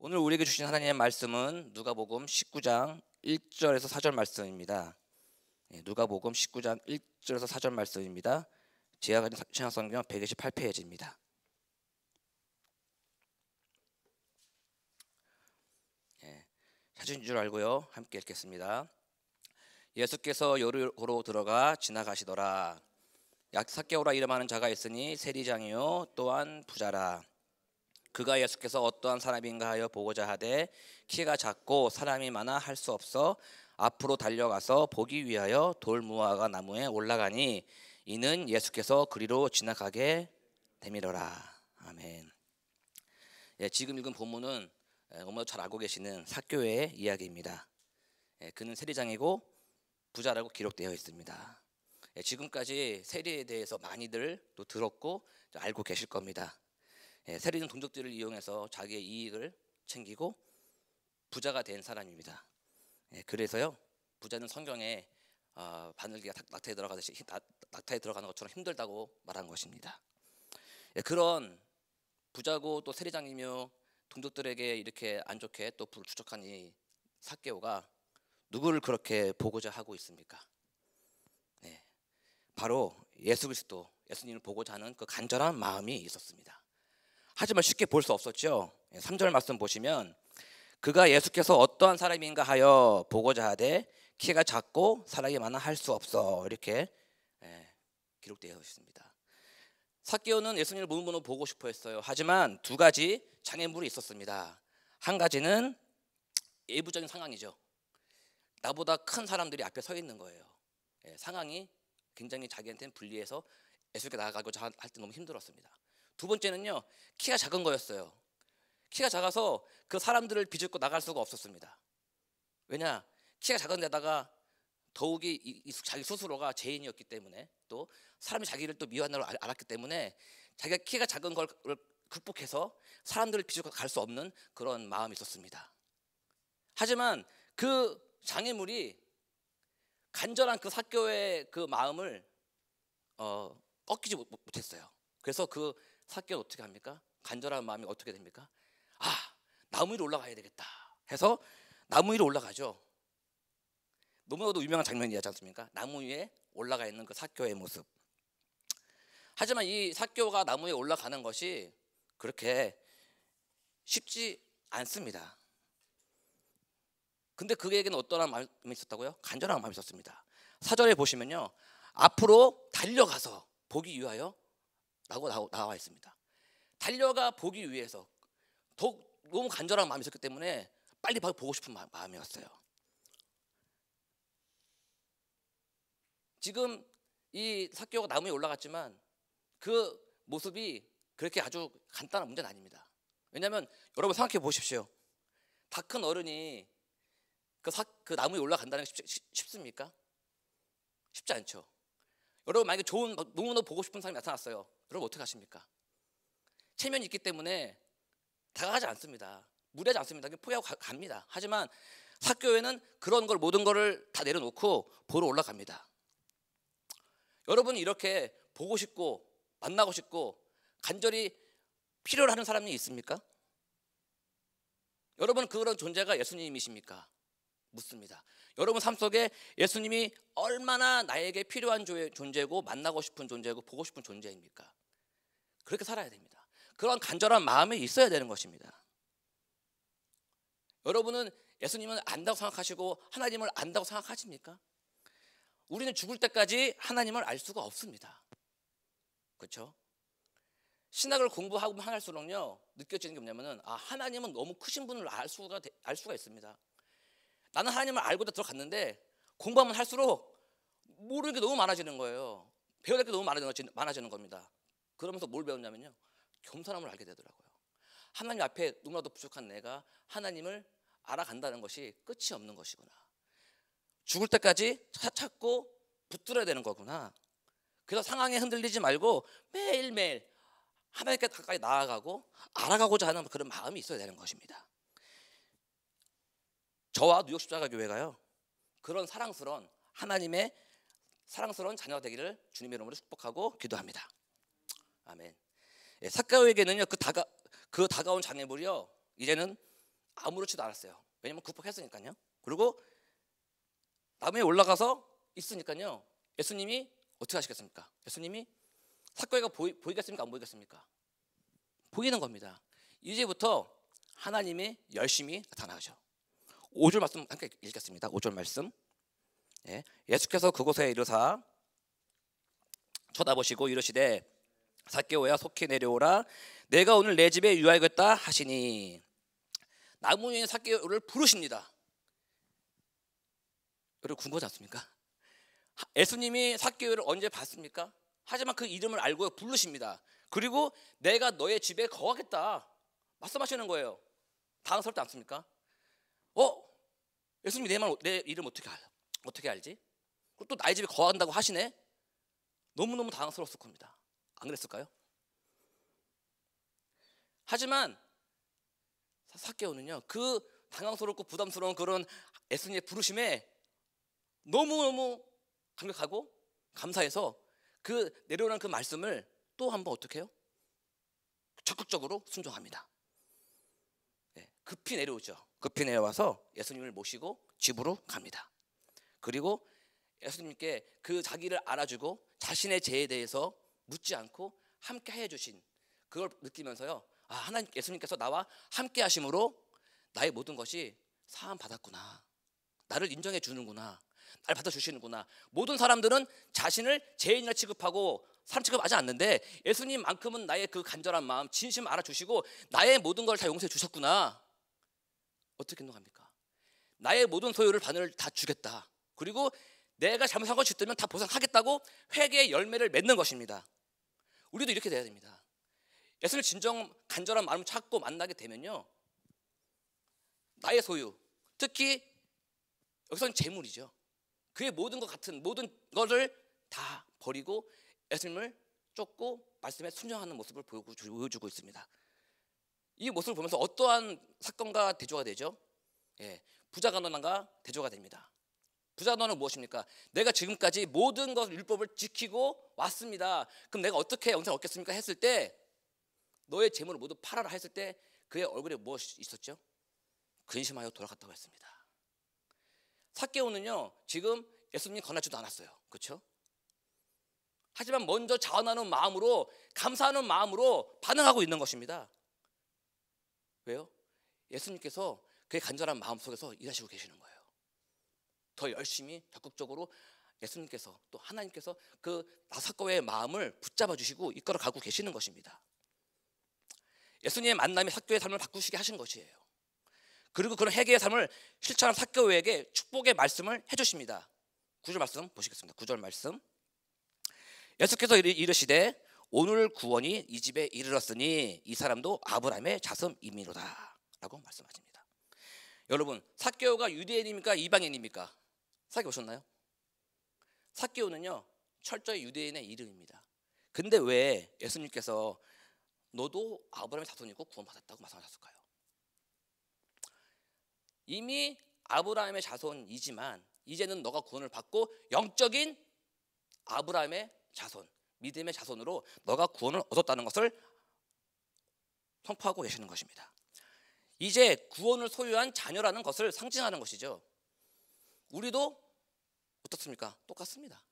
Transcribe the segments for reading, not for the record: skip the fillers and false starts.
오늘 우리에게 주신 하나님의 말씀은 누가복음 19장 1절에서 4절 말씀입니다. 누가복음 19장 1절에서 4절 말씀입니다. 제가 가진 신약성경 128페이지입니다. 사진인 줄 알고요. 함께 읽겠습니다. 예수께서 여리고로 들어가 지나가시더라. 삭개오라 이름하는 자가 있으니 세리장이요 또한 부자라. 그가 예수께서 어떠한 사람인가 하여 보고자 하되 키가 작고 사람이 많아 할 수 없어 앞으로 달려가서 보기 위하여 돌무화과 나무에 올라가니 이는 예수께서 그리로 지나가게 되밀어라. 아멘. 지금 읽은 본문은 너무나 잘 알고 계시는 삭개오의 이야기입니다. 그는 세리장이고 부자라고 기록되어 있습니다. 지금까지 세리에 대해서 많이들 또 들었고 알고 계실 겁니다. 세리는 동족들을 이용해서 자기의 이익을 챙기고 부자가 된 사람입니다. 그래서요, 부자는 성경에 바늘기가 낙타에 들어가듯이 낙타에 들어가는 것처럼 힘들다고 말한 것입니다. 그런 부자고 또 세리장이며 동족들에게 이렇게 안 좋게 또 불을 추적한 이 삭개오가 누구를 그렇게 보고자 하고 있습니까? 바로 예수 그리스도, 예수님을 보고자 하는 그 간절한 마음이 있었습니다. 하지만 쉽게 볼 수 없었죠. 3절 말씀 보시면 그가 예수께서 어떠한 사람인가 하여 보고자 하되 키가 작고 사람이 많아 할 수 없어 이렇게 기록되어 있습니다. 삭개오는 예수님을 눈으로 보고 싶어 했어요. 하지만 두 가지 장애물이 있었습니다. 한 가지는 예부적인 상황이죠. 나보다 큰 사람들이 앞에 서 있는 거예요. 상황이 굉장히 자기한테는 불리해서 예수께 나아가고자 할 때 너무 힘들었습니다. 두 번째는요, 키가 작은 거였어요. 키가 작아서 그 사람들을 비집고 나갈 수가 없었습니다. 왜냐, 키가 작은 데다가 더욱이 자기 스스로가 죄인이었기 때문에 또 사람이 자기를 또 미워하는 걸 알았기 때문에 자기가 키가 작은 걸 극복해서 사람들을 비집고 갈 수 없는 그런 마음이 있었습니다. 하지만 그 장애물이 간절한 그 삭개오의 그 마음을 꺾이지 못했어요. 그래서 그 삭개오는 어떻게 합니까? 간절한 마음이 어떻게 됩니까? 나무 위로 올라가야 되겠다 해서 나무 위로 올라가죠. 너무나도 유명한 장면이지 않습니까? 나무 위에 올라가 있는 그 삭개오의 모습. 하지만 이 삭개오가 나무 위에 올라가는 것이 그렇게 쉽지 않습니다. 근데 그에게는 어떠한 마음이 있었다고요? 간절한 마음이 있었습니다. 4절에 보시면요, 앞으로 달려가서 보기 위하여 라고 나와 있습니다. 달려가 보기 위해서 너무 간절한 마음이 있었기 때문에 빨리 보고 싶은 마음이었어요. 지금 이 삭개오가 나무에 올라갔지만 그 모습이 그렇게 아주 간단한 문제는 아닙니다. 왜냐하면 여러분 생각해 보십시오. 다 큰 어른이 그 나무에 올라간다는 게 쉽습니까? 쉽지 않죠. 여러분 만약에 너무나 보고 싶은 사람이 나타났어요. 여러분 어떻게 하십니까? 체면이 있기 때문에 다가가지 않습니다. 무리하지 않습니다. 포기하고 갑니다. 하지만 삭개오는 그런 걸 모든 거를 다 내려놓고 보러 올라갑니다. 여러분이 이렇게 보고 싶고 만나고 싶고 간절히 필요로 하는 사람이 있습니까? 여러분 그런 존재가 예수님이십니까? 묻습니다. 여러분 삶 속에 예수님이 얼마나 나에게 필요한 존재고 만나고 싶은 존재고 보고 싶은 존재입니까? 그렇게 살아야 됩니다. 그런 간절한 마음이 있어야 되는 것입니다. 여러분은 예수님은 안다고 생각하시고 하나님을 안다고 생각하십니까? 우리는 죽을 때까지 하나님을 알 수가 없습니다. 그렇죠? 신학을 공부하고 할수록요 느껴지는 게 뭐냐면은 하나님은 너무 크신 분을 알 수가 있습니다. 나는 하나님을 알고 들어갔는데 공부하면 할수록 모르는 게 너무 많아지는 거예요. 배워야 될 게 너무 많아지는 겁니다. 그러면서 뭘 배웠냐면요, 겸손함을 알게 되더라고요. 하나님 앞에 너무나도 부족한 내가 하나님을 알아간다는 것이 끝이 없는 것이구나. 죽을 때까지 찾고 붙들어야 되는 거구나. 그래서 상황에 흔들리지 말고 매일매일 하나님께 가까이 나아가고 알아가고자 하는 그런 마음이 있어야 되는 것입니다. 저와 뉴욕 십자가교회가요 그런 사랑스러운 하나님의 사랑스러운 자녀가 되기를 주님의 이름으로 축복하고 기도합니다. 아멘. 삭개오에게는요 그 다가온 장애물이요 이제는 아무렇지도 않았어요. 왜냐면 극복했으니까요. 그리고 나무에 올라가서 있으니까요. 예수님이 어떻게 하시겠습니까? 예수님이 사개오가 보이겠습니까? 안 보이겠습니까? 보이는 겁니다. 이제부터 하나님이 열심히 나타나죠. 5절 말씀 함께 읽겠습니다. 5절 말씀. 예수께서 그곳에 이르사 쳐다보시고 이르시되 사개오야 속히 내려오라 내가 오늘 내 집에 유하겠다 하시니 나무 위에 사개오를 부르십니다. 여러분 궁금하지 않습니까? 예수님이 사개오를 언제 봤습니까? 하지만 그 이름을 알고 부르십니다. 그리고 내가 너의 집에 거하겠다 말씀하시는 거예요. 당황스럽지 않습니까? 예수님이 내 이름 어떻게 알지? 그리고 또 나의 집에 거한다고 하시네? 너무너무 당황스러웠을 겁니다. 안 그랬을까요? 하지만 사개오는요 그 당황스럽고 부담스러운 그런 예수님의 부르심에 너무너무 감격하고 감사해서 그 내려오는 그 말씀을 또 한번 어떻게 해요? 적극적으로 순종합니다. 급히 내려오죠. 급히 내려와서 예수님을 모시고 집으로 갑니다. 그리고 예수님께 그 자기를 알아주고 자신의 죄에 대해서 묻지 않고 함께 해주신 그걸 느끼면서요. 하나님 예수님께서 나와 함께 하심으로 나의 모든 것이 사함 받았구나. 나를 인정해 주는구나. 나를 받아주시는구나. 모든 사람들은 자신을 죄인이라 취급하고 사람 취급하지 않는데 예수님만큼은 나의 그 간절한 마음 진심 알아주시고 나의 모든 걸 다 용서해 주셨구나. 어떻게 행동합니까? 나의 모든 소유를 반을 다 주겠다. 그리고 내가 잘못한 것이 있다면 다 보상하겠다고 회개의 열매를 맺는 것입니다. 우리도 이렇게 돼야 됩니다. 예수를 진정 간절한 마음을 찾고 만나게 되면요 나의 소유, 특히 여기서는 재물이죠. 그의 모든 것 같은 모든 것을 다 버리고 예수님을 쫓고 말씀에 순종하는 모습을 보여주고 있습니다. 이 모습을 보면서 어떠한 사건과 대조가 되죠? 부자 간원과 대조가 됩니다. 부자 간원은 무엇입니까? 내가 지금까지 모든 것 율법을 지키고 왔습니다. 그럼 내가 어떻게 영생을 얻겠습니까? 했을 때 너의 재물을 모두 팔아라 했을 때 그의 얼굴에 무엇이 있었죠? 근심하여 돌아갔다고 했습니다. 사개오는요 지금 예수님이 권하지도 않았어요. 그렇죠? 하지만 먼저 자원하는 마음으로 감사하는 마음으로 반응하고 있는 것입니다. 왜요? 예수님께서 그의 간절한 마음 속에서 일하시고 계시는 거예요. 더 열심히 적극적으로 예수님께서 또 하나님께서 그 사개오의 마음을 붙잡아 주시고 이끌어 가고 계시는 것입니다. 예수님의 만남이 사개오의 삶을 바꾸시게 하신 것이에요. 그리고 그런 회개의 삶을 실천한 사개오에게 축복의 말씀을 해주십니다. 9절 말씀 보시겠습니다. 9절 말씀. 예수께서 이르시되 오늘 구원이 이 집에 이르렀으니 이 사람도 아브라함의 자손이미로다 라고 말씀하십니다. 여러분 사개오가 유대인입니까? 이방인입니까? 사개오 보셨나요? 사개오는요 철저히 유대인의 이름입니다. 근데 왜 예수님께서 너도 아브라함의 자손이고 구원받았다고 말씀하셨을까요? 이미 아브라함의 자손이지만 이제는 너가 구원을 받고 영적인 아브라함의 자손, 믿음의 자손으로 너가 구원을 얻었다는 것을 선포하고 계시는 것입니다. 이제 구원을 소유한 자녀라는 것을 상징하는 것이죠. 우리도 어떻습니까? 똑같습니다.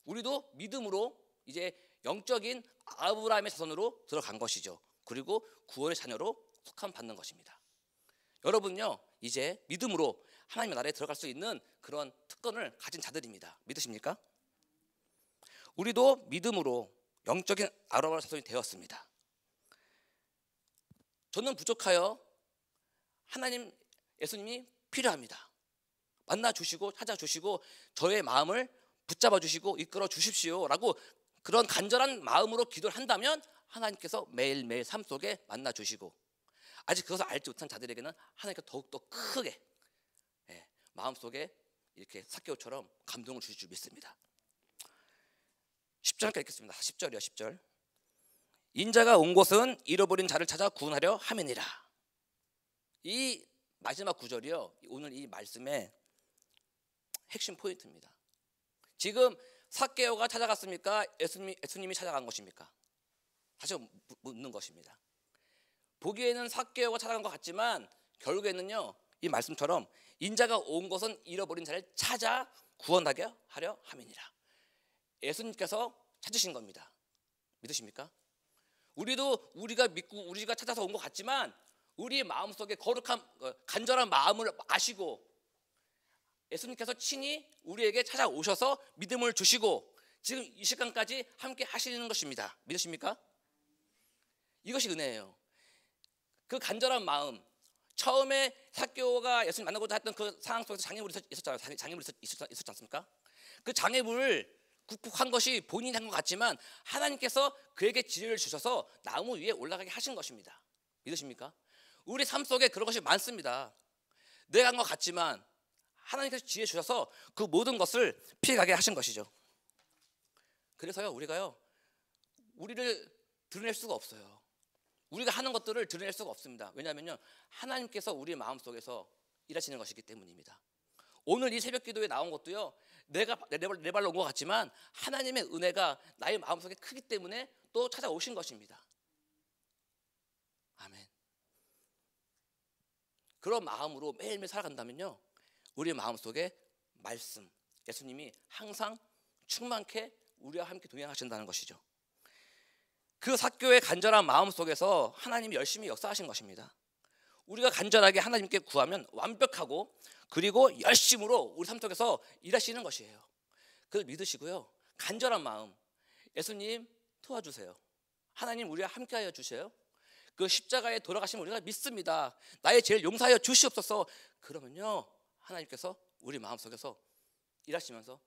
우리도 믿음으로 이제 영적인 아브라함의 자손으로 들어간 것이죠. 그리고 구원의 자녀로 속함 받는 것입니다. 여러분요 이제 믿음으로 하나님의 나라에 들어갈 수 있는 그런 특권을 가진 자들입니다. 믿으십니까? 우리도 믿음으로 영적인 아브라함의 자손이 되었습니다. 저는 부족하여 하나님 예수님이 필요합니다. 만나주시고 찾아주시고 저의 마음을 붙잡아 주시고 이끌어 주십시오 라고 그런 간절한 마음으로 기도를 한다면 하나님께서 매일매일 삶 속에 만나주시고 아직 그것을 알지 못한 자들에게는 하나님께서 더욱더 크게 마음속에 이렇게 사개오처럼 감동을 주실 줄 믿습니다. 10절 읽겠습니다. 10절이요 10절. 인자가 온 곳은 잃어버린 자를 찾아 구원하려 함이니라. 이 마지막 구절이요 오늘 이 말씀의 핵심 포인트입니다. 지금 사개오가 찾아갔습니까? 예수님이 찾아간 것입니까? 다시 묻는 것입니다. 보기에는 사개오가 찾아간 것 같지만 결국에는요, 이 말씀처럼 인자가 온 것은 잃어버린 자를 찾아 구원하게 하려 함이니라. 예수님께서 찾으신 겁니다. 믿으십니까? 우리도 우리가 믿고 우리가 찾아서 온 것 같지만 우리의 마음속에 거룩한 간절한 마음을 아시고 예수님께서 친히 우리에게 찾아오셔서 믿음을 주시고 지금 이 시간까지 함께 하시는 것입니다. 믿으십니까? 이것이 은혜예요. 그 간절한 마음, 처음에 삭개오가 예수님 만나고자 했던 그 상황 속에서 장애물이 있었잖아요. 장애물이 있었지 않습니까? 그 장애물을 극복한 것이 본인이 한 것 같지만 하나님께서 그에게 지혜를 주셔서 나무 위에 올라가게 하신 것입니다. 믿으십니까? 우리 삶 속에 그런 것이 많습니다. 내가 한 것 같지만 하나님께서 지혜 주셔서 그 모든 것을 피해가게 하신 것이죠. 그래서요, 우리를 드러낼 수가 없어요. 우리가 하는 것들을 드러낼 수가 없습니다. 왜냐하면요, 하나님께서 우리 마음속에서 일하시는 것이기 때문입니다. 오늘 이 새벽 기도에 나온 것도요, 내가 내 발로 온 것 같지만 하나님의 은혜가 나의 마음속에 크기 때문에 또 찾아오신 것입니다. 아멘. 그런 마음으로 매일매일 살아간다면요, 우리의 마음속에 말씀, 예수님이 항상 충만케 우리와 함께 동행하신다는 것이죠. 그 삭개오의 간절한 마음 속에서 하나님이 열심히 역사하신 것입니다. 우리가 간절하게 하나님께 구하면 완벽하고 그리고 열심으로 우리 삶 속에서 일하시는 것이에요. 그걸 믿으시고요, 간절한 마음, 예수님 도와주세요. 하나님 우리와 함께하여 주세요. 그 십자가에 돌아가시면 우리가 믿습니다. 나의 죄를 용서하여 주시옵소서. 그러면요, 하나님께서 우리 마음속에서 일하시면서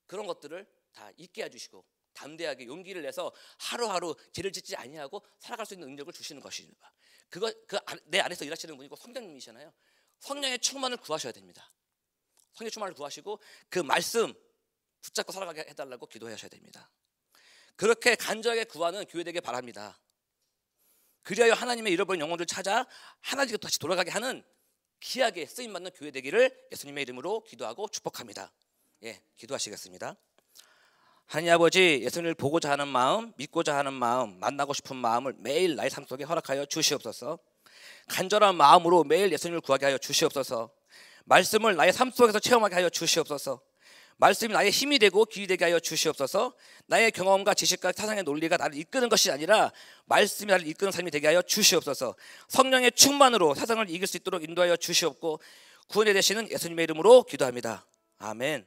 그런 것들을 다 잊게 해주시고 담대하게 용기를 내서 하루하루 죄를 짓지 아니하고 살아갈 수 있는 능력을 주시는 것입니다. 내 안에서 일하시는 분이고 성령님이시잖아요. 성령의 충만을 구하셔야 됩니다. 성령의 충만을 구하시고 그 말씀 붙잡고 살아가게 해달라고 기도하셔야 됩니다. 그렇게 간절하게 구하는 교회 되길 바랍니다. 그리하여 하나님의 잃어버린 영혼들 찾아 하나님께 다시 돌아가게 하는 귀하게 쓰임받는 교회 되기를 예수님의 이름으로 기도하고 축복합니다. 예, 기도하시겠습니다. 하나님 아버지, 예수님을 보고자 하는 마음, 믿고자 하는 마음, 만나고 싶은 마음을 매일 나의 삶 속에 허락하여 주시옵소서. 간절한 마음으로 매일 예수님을 구하게 하여 주시옵소서. 말씀을 나의 삶 속에서 체험하게 하여 주시옵소서. 말씀이 나의 힘이 되고 길이 되게 하여 주시옵소서. 나의 경험과 지식과 사상의 논리가 나를 이끄는 것이 아니라 말씀이 나를 이끄는 삶이 되게 하여 주시옵소서. 성령의 충만으로 세상을 이길 수 있도록 인도하여 주시옵고 구원의 되시는 예수님의 이름으로 기도합니다. 아멘.